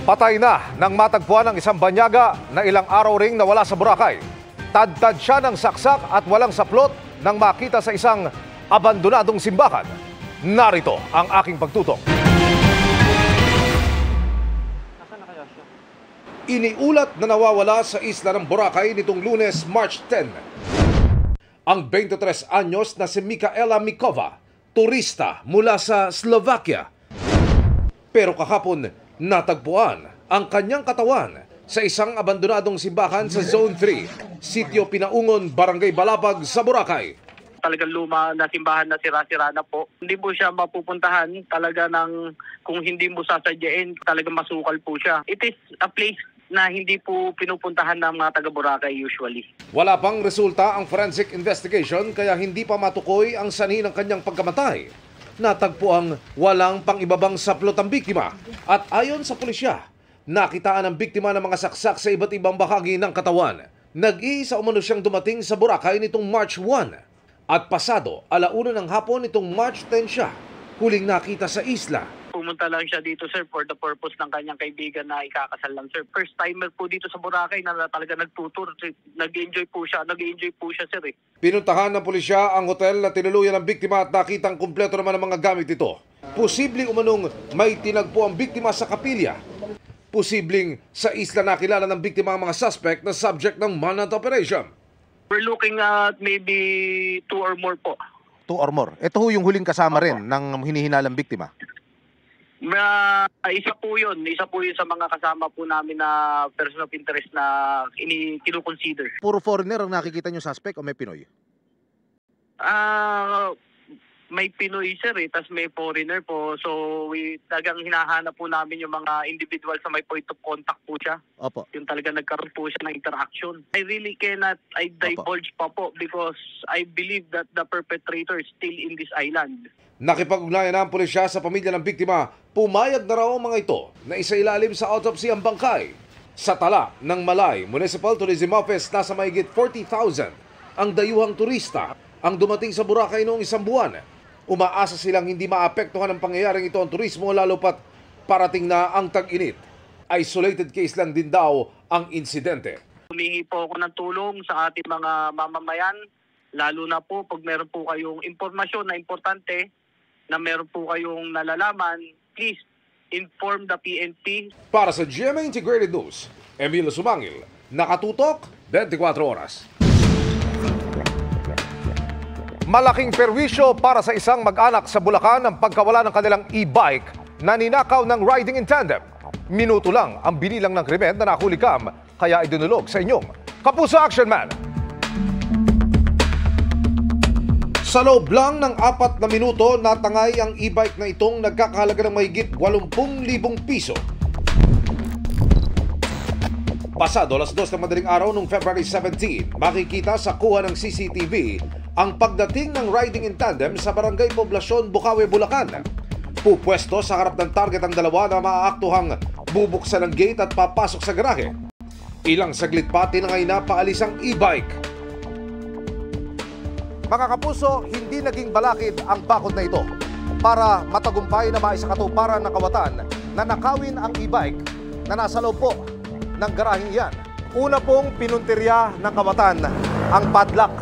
Patay na nang matagpuan ng isang banyaga na ilang araw ring nawala sa Boracay. Tad-tad siya ng saksak at walang saplot nang makita sa isang abandonadong simbahan. Narito ang aking pagtutok. Iniulat na nawawala sa isla ng Boracay nitong Lunes, March 10. Ang 23 anyos na si Michaela Mikova, turista mula sa Slovakia. Pero kahapon, natagpuan ang kanyang katawan sa isang abandonadong simbahan sa Zone 3, Sitio Pinaungon, Barangay Balapag sa Boracay. Talagang luma na simbahan na sira-sira na po. Hindi po siya mapupuntahan talaga ng kung hindi mo sasadyain, talagang masukal po siya. It is a place na hindi po pinupuntahan ng mga taga Boracay usually. Wala pang resulta ang forensic investigation kaya hindi pa matukoy ang sanhi ng kanyang pagkamatay. Natagpuang walang pang-ibabang saplot ang biktima at ayon sa pulisya, nakitaan ang biktima ng mga saksak sa iba't ibang bahagi ng katawan. Nag-iisa umano siyang dumating sa Boracay nitong March 1 at pasado 1:00 ng hapon nitong March 10 siya huling nakita sa isla. Pumunta lang siya dito, sir, for the purpose ng kanyang kaibigan na ikakasal lang, sir. First timer po dito sa Boracay na talaga nagtutur. Nag-enjoy po siya, sir. Pinuntahan ng pulisya ang hotel na tinuluyan ng biktima at nakitang kumpleto naman ang mga gamit ito. Posibleng umanong may tinagpo ang biktima sa kapilya. Posibleng sa isla nakilala ng biktima ang mga suspect na subject ng manhunt operation. We're looking at maybe 2 or more po. 2 or more. Ito ho yung huling kasama rin ng hinihinalang biktima. Isa po yun sa mga kasama po namin na person of interest na kinu-consider. Puro foreigner ang nakikita nyo suspect o may Pinoy? May Pinoy, sir, tas may foreigner po. So, talagang hinahanap po namin yung mga individual sa may point of contact po siya. Opo. Yung talaga nagkaroon po siya ng interaction. I really cannot divulge pa po because I believe that the perpetrator is still in this island. Nakipag-ugnayan na ang pulisya sa pamilya ng biktima. Pumayag na raw ang mga ito na isailalim sa autopsy ang bangkay. Sa tala ng Malay Municipal Tourism Office, nasa mahigit 40,000 ang dayuhang turista ang dumating sa Boracay noong isang buwan. Umaasa silang hindi maapektuhan ng pangyayaring ito ang turismo lalo pat parating na ang tag-init. Isolated case lang din daw ang insidente. Humingi po ako ng tulong sa ating mga mamamayan, lalo na po pag meron po kayong impormasyon na importante, na meron po kayong nalalaman, please inform the PNP. Para sa GMA Integrated News, Emilio Sumangil, nakatutok 24 oras. Malaking perwisyo para sa isang mag-anak sa Bulacan ang pagkawala ng kanilang e-bike na ninakaw ng riding in tandem. Minuto lang ang binilang ng krimen na nahulikam, kaya idinulog sa inyong Kapuso Action Man. Sa loob lang ng 4 na minuto, natangay ang e-bike na itong nagkakahalaga ng mahigit 80,000 piso. Pasado alas 2 ng madaling araw noong February 17, makikita sa kuha ng CCTV ang pagdating ng riding in tandem sa Barangay Poblasyon, Bukawi, Bulacan. Pupwesto sa harap ng target ang dalawa na maaaktuhang bubuksan ng gate at papasok sa garahe. Ilang saglit pa tinangay na paalis ang e-bike. Mga kapuso, hindi naging balakid ang bakod na ito para matagumpay na maisakatuparan ng kawatan na nakawin ang e-bike na nasa loob po ng garaheng iyan. Una pong pinuntirya ng kawatan ang padlock.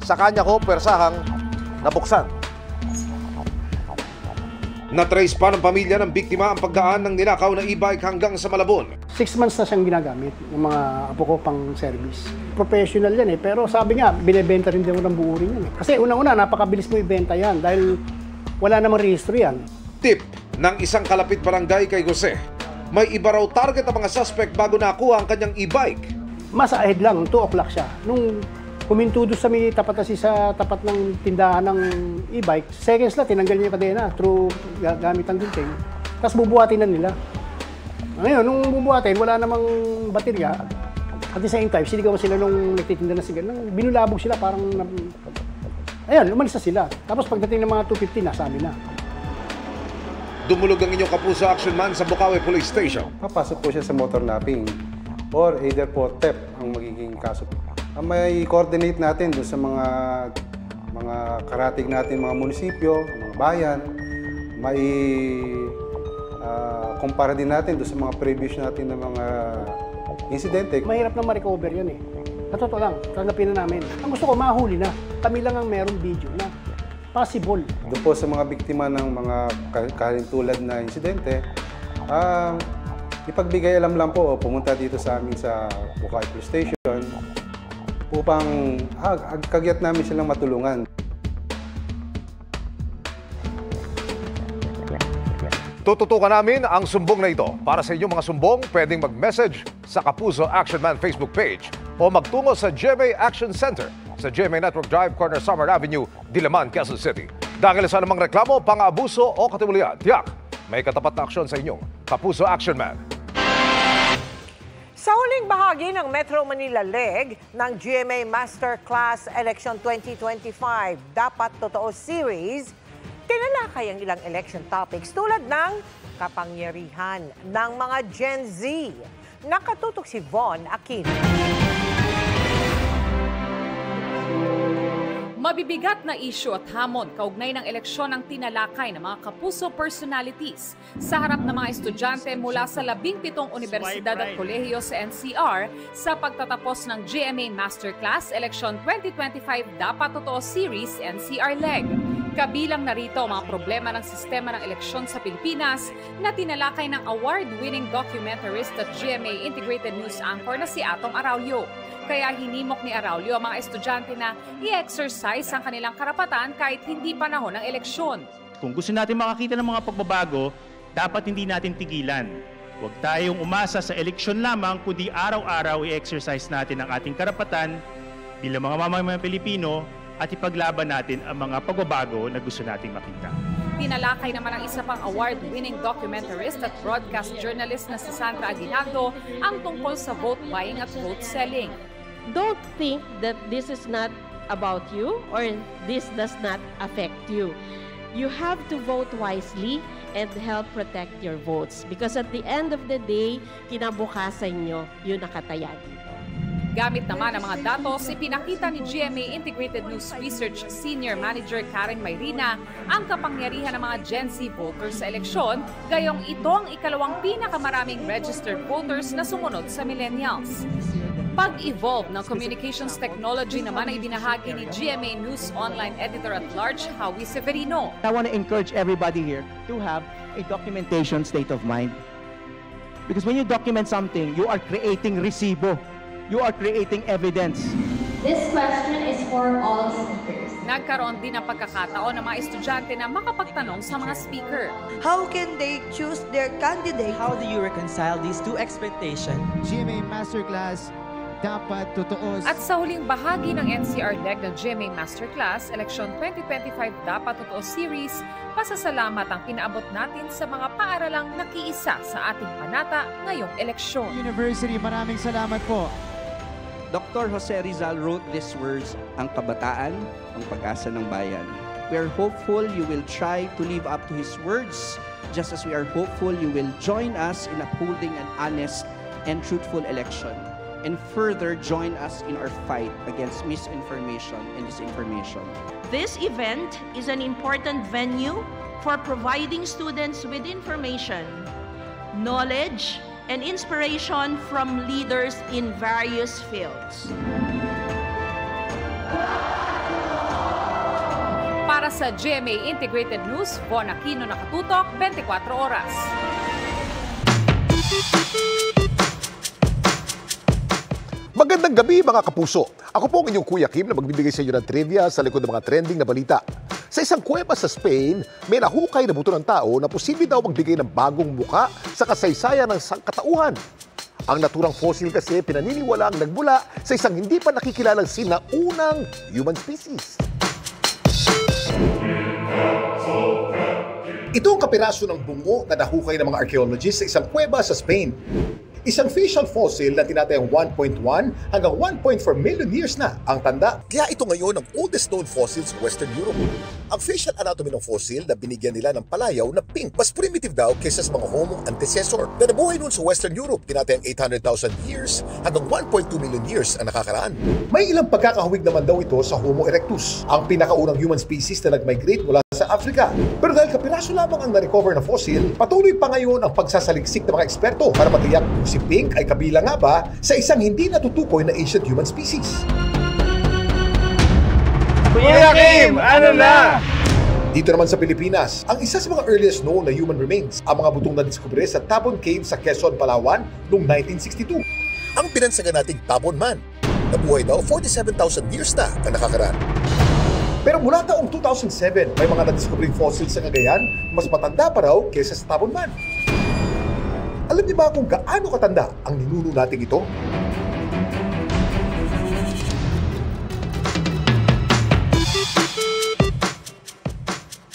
Sa kanya ko persahang nabuksan. Natrace pa ng pamilya ng biktima ang pagdaan ng ninakaw na e-bike hanggang sa Malabon. 6 months na siyang ginagamit ng mga apo ko pang service. Professional yan pero sabi nga, binibenta rin din mo ng buo rin yan Kasi unang-una, napakabilis mo ibenta yan dahil wala namang rehistro yan. Tip ng isang kalapit barangay kay Jose. May iba raw target ang mga suspect bago nakuha ang kanyang e-bike. Mas ahead lang, 2 o'clock siya. Nung huminto doon sa may tapat kasi sa tapat ng tindahan ng e-bike, seconds lang, tinanggal niya yung kadena through gamit ang gunting. Tapos bubuhatin na nila. Ngayon, nung bubuhatin, wala namang baterya. At the same time, sinigaw sila nung nagtitinda na sigaw. Binulabog sila parang... Ayan, umalis na sila. Tapos pagdating ng mga 2:50, nasa amin na. Dumulog ang inyong Kapuso Action Man sa Bukawi Police Station. Papasok po siya sa motor napping or either po theft ang magiging kaso. May coordinate natin doon sa mga karatig natin, mga munisipyo, mga bayan. May kumpara din natin doon sa mga previous natin na mga insidente. Mahirap na ma-recover yun eh. Sa totoo lang, tanggapin na namin. Ang gusto ko, mahuli na. Kami lang ang merong video na possible. Doon po sa mga biktima ng mga kahintulad na insidente, ipagbigay alam lang po, pumunta dito sa amin sa Bukawi Police Station upang kagyat namin silang matulungan. Tututukan namin ang sumbong na ito. Para sa inyong mga sumbong, pwedeng mag-message sa Kapuso Action Man Facebook page o magtungo sa GMA Action Center sa GMA Network Drive, Corner Summer Avenue, Diliman, Quezon City. Dahil sa anumang reklamo, pang-abuso o katiwalian, tiyak, may katapat na aksyon sa inyong Kapuso Action Man. Sa huling bahagi ng Metro Manila Leg ng GMA Masterclass Election 2025 Dapat Totoo Series, tinalakay ang ilang election topics tulad ng kapangyarihan ng mga Gen Z. Nakatutok si Von Aquino. Mabibigat na isyu at hamon kaugnay ng eleksyon ang tinalakay ng mga kapuso personalities sa harap ng mga estudyante mula sa 17 universidad at kolehiyo sa NCR sa pagtatapos ng GMA Masterclass Election 2025 Dapat Totoo Series NCR Leg. Kabilang narito ang mga problema ng sistema ng eleksyon sa Pilipinas na tinalakay ng award-winning documentarist at GMA Integrated News Anchor na si Atong Araulio. Kaya hinimok ni Araulio ang mga estudyante na i-exercise ang kanilang karapatan kahit hindi panahon ng eleksyon. Kung gusto natin makakita ng mga pagbabago, dapat hindi natin tigilan. Huwag tayong umasa sa eleksyon lamang, kundi araw-araw i-exercise natin ang ating karapatan bilang mga mamamayang Pilipino at ipaglaban natin ang mga pagbabago na gusto nating makita. Tinalakay naman ang isa pang award-winning documentarist at broadcast journalist na si Sandra Aguinaldo ang tungkol sa vote buying at vote selling. Don't think that this is not about you or this does not affect you. You have to vote wisely and help protect your votes because at the end of the day, kinabukasan nyo yung nakataya dito. Gamit naman ang mga datos, ipinakita ni GMA Integrated News Research Senior Manager Karen Mayrina ang kapangyarihan ng mga Gen Z voters sa eleksyon, gayong ito ang ikalawang pinakamaraming registered voters na sumunod sa millennials. Pag-evolve ng communications technology naman ay binahagi ni GMA News Online Editor-at-Large, Howie Severino. I want to encourage everybody here to have a documentation state of mind. Because when you document something, you are creating resibo. You are creating evidence. This question is for all speakers. Nagkaroon din ng pagkakataon ng mga estudyante na makapagtanong sa mga speaker. How can they choose their candidate? How do you reconcile these two expectations? GMA Masterclass, Dapat Totoo. At sa huling bahagi ng NCR Leg ng GMA Masterclass Election 2025 Dapat Totoo Series, pasasalamat ang pinaabot natin sa mga paaralang nakiisa sa ating panata ngayong eleksyon. University, maraming salamat po. Dr. Jose Rizal wrote these words, ang kabataan, ang pag-asa ng bayan. We are hopeful you will try to live up to his words, just as we are hopeful you will join us in upholding an honest and truthful election, and further join us in our fight against misinformation and disinformation. This event is an important venue for providing students with information, knowledge, and inspiration from leaders in various fields. Para sa GMA Integrated News, Von Aquino, nakatutok, 24 oras. Magandang gabi mga kapuso. Ako po ang inyong Kuya Kim na magbibigay sa inyo ng trivia sa likod ng mga trending na balita. Sa isang kuweba sa Spain, may nahukay na buto ng tao na posible daw magbigay ng bagong muka sa kasaysayan ng sangkatauhan. Ang naturang fossil kasi pinaniniwalaang nagmula sa isang hindi pa nakikilalang sinaunang human species. Ito ang kapiraso ng bungo na nahukay ng mga archaeologists sa isang kuweba sa Spain. Isang facial fossil na tinatayang 1.1 hanggang 1.4 million years na ang tanda. Kaya ito ngayon ang oldest known fossil sa Western Europe. Ang facial anatomy ng fossil na binigyan nila ng palayaw na pink, mas primitive daw kaysa sa mga Homo antecessor na nabuhay noon sa Western Europe, tinatayang 800,000 years hanggang 1.2 million years ang nakakaraan. May ilang pagkakahawig naman daw ito sa Homo erectus, ang pinakaunang human species na nag-migrate mula sa Africa. Pero dahil kapiraso lamang ang na-recover na fossil, patuloy pa ngayon ang pagsasaliksik ng mga eksperto para matiyak kung si pink ay kabilang nga ba sa isang hindi natutukoy na ancient human species. Kuya Kim, ano na? Dito naman sa Pilipinas, ang isa sa mga earliest known na human remains, ang mga butong nadiskubre sa Tabon Cave sa Quezon, Palawan noong 1962. Ang pinansagan nating Tabon Man, nabuhay daw 47,000 years na ang nakakaraan. Pero mula taong 2007, may mga nadiskubring fossils sa Cagayan mas matanda pa raw kaysa sa Tabon Man. Alam niyo ba kung gaano katanda ang ninuno nating ito?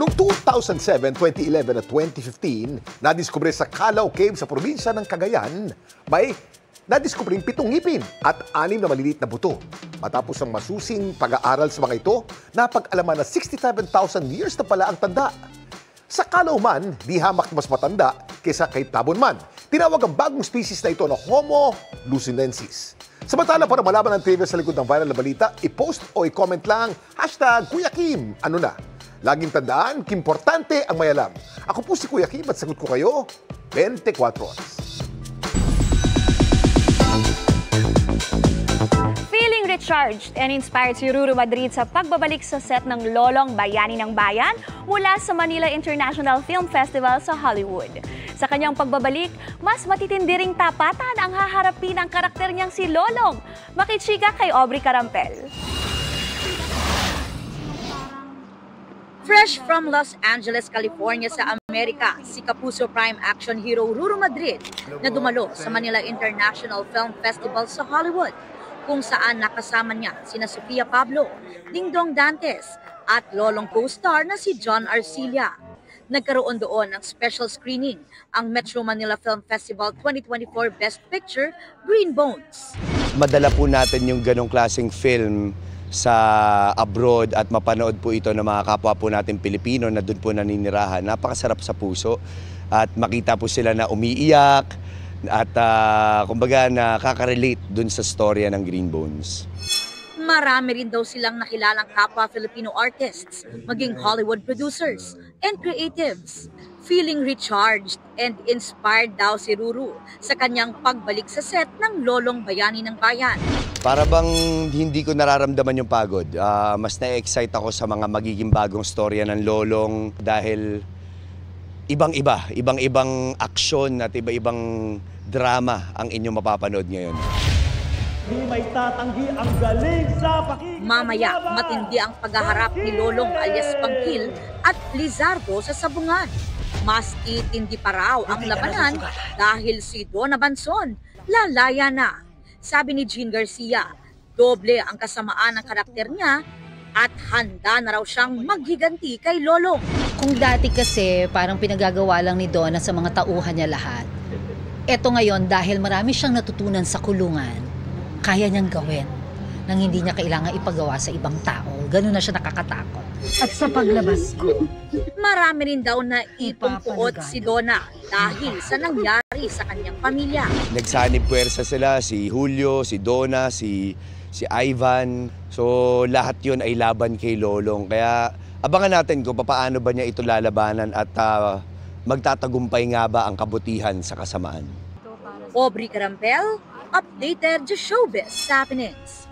Noong 2007, 2011 at 2015, nadiskubre sa Calao Cave sa probinsya ng Cagayan, may nadiskubring 7 ngipin at 6 na maliliit na buto. Matapos ang masusing pag-aaral sa mga ito, napag-alaman na 67,000 years na pala ang tanda. Sa Calao man, di hamak mas matanda kaysa kay Tabon man. Tinawag ang bagong species na ito na Homo lusinensis. Samantala, para malaman ang trivia sa likod ng viral na balita, i-post o i-comment lang #Kuya Kim, ano na? Laging tandaan, kimportante ang may alam. Ako po si Kuya Kim at sagot ko kayo 24 oras. Feeling recharged and inspired si Ruru Madrid sa pagbabalik sa set ng Lolong Bayani ng Bayan mula sa Manila International Film Festival sa Hollywood. Sa kanyang pagbabalik, mas matitindi ring tapatan ang haharapin ng karakter niyang si Lolong. Makichika kay Aubrey Carampel. Fresh from Los Angeles, California sa Amerika, si Kapuso Prime action hero Ruru Madrid na dumalo sa Manila International Film Festival sa Hollywood, kung saan nakasama niya sina Sofia Pablo, Dingdong Dantes at Lolong co-star na si John Arcilla. Nagkaroon doon ng special screening ang Metro Manila Film Festival 2024 Best Picture, Green Bones. Madala po natin yung ganong klaseng film sa abroad at mapanood po ito ng mga kapwa po natin Pilipino na doon po naninirahan. Napakasarap sa puso at makita po sila na umiiyak at kumbaga nakaka-relate doon sa storya ng Green Bones. Marami rin daw silang nakilalang kapwa Filipino artists, maging Hollywood producers and creatives. Feeling recharged and inspired daw si Ruru sa kanyang pagbalik sa set ng Lolong Bayani ng Bayan. Para bang hindi ko nararamdaman yung pagod. Mas na-excite ako sa mga magiging bagong storya ng Lolong dahil ibang-ibang aksyon at iba-ibang drama ang inyong mapapanood ngayon. Di may tatanggi ang galing sa pakikita. Mamaya, matindi ang paghaharap ni Lolong alias Pangkil at Lizardo sa sabungan. Mas itindi pa raw ang labanan dahil si Donna Banson lalaya na. Sabi ni Jean Garcia, doble ang kasamaan ng karakter niya at handa na raw siyang maghiganti kay Lolong. Kung dati kasi parang pinagagawa lang ni Donna sa mga tauhan niya lahat. Eto ngayon dahil marami siyang natutunan sa kulungan, kaya niyang gawin nang hindi niya kailangan ipagawa sa ibang tao. Ganun na siya nakakatakot. At sa paglabas ko, marami rin daw na ipumpuot si Donna dahil sa nangyari sa kanyang pamilya. Nagsanib puwersa sila, si Julio, si Donna, si Ivan. So lahat yun ay laban kay Lolong. Kaya abangan natin kung paano ba niya ito lalabanan at magtatagumpay nga ba ang kabutihan sa kasamaan. Aubrey Carampel, updated sa Showbiz Happenings.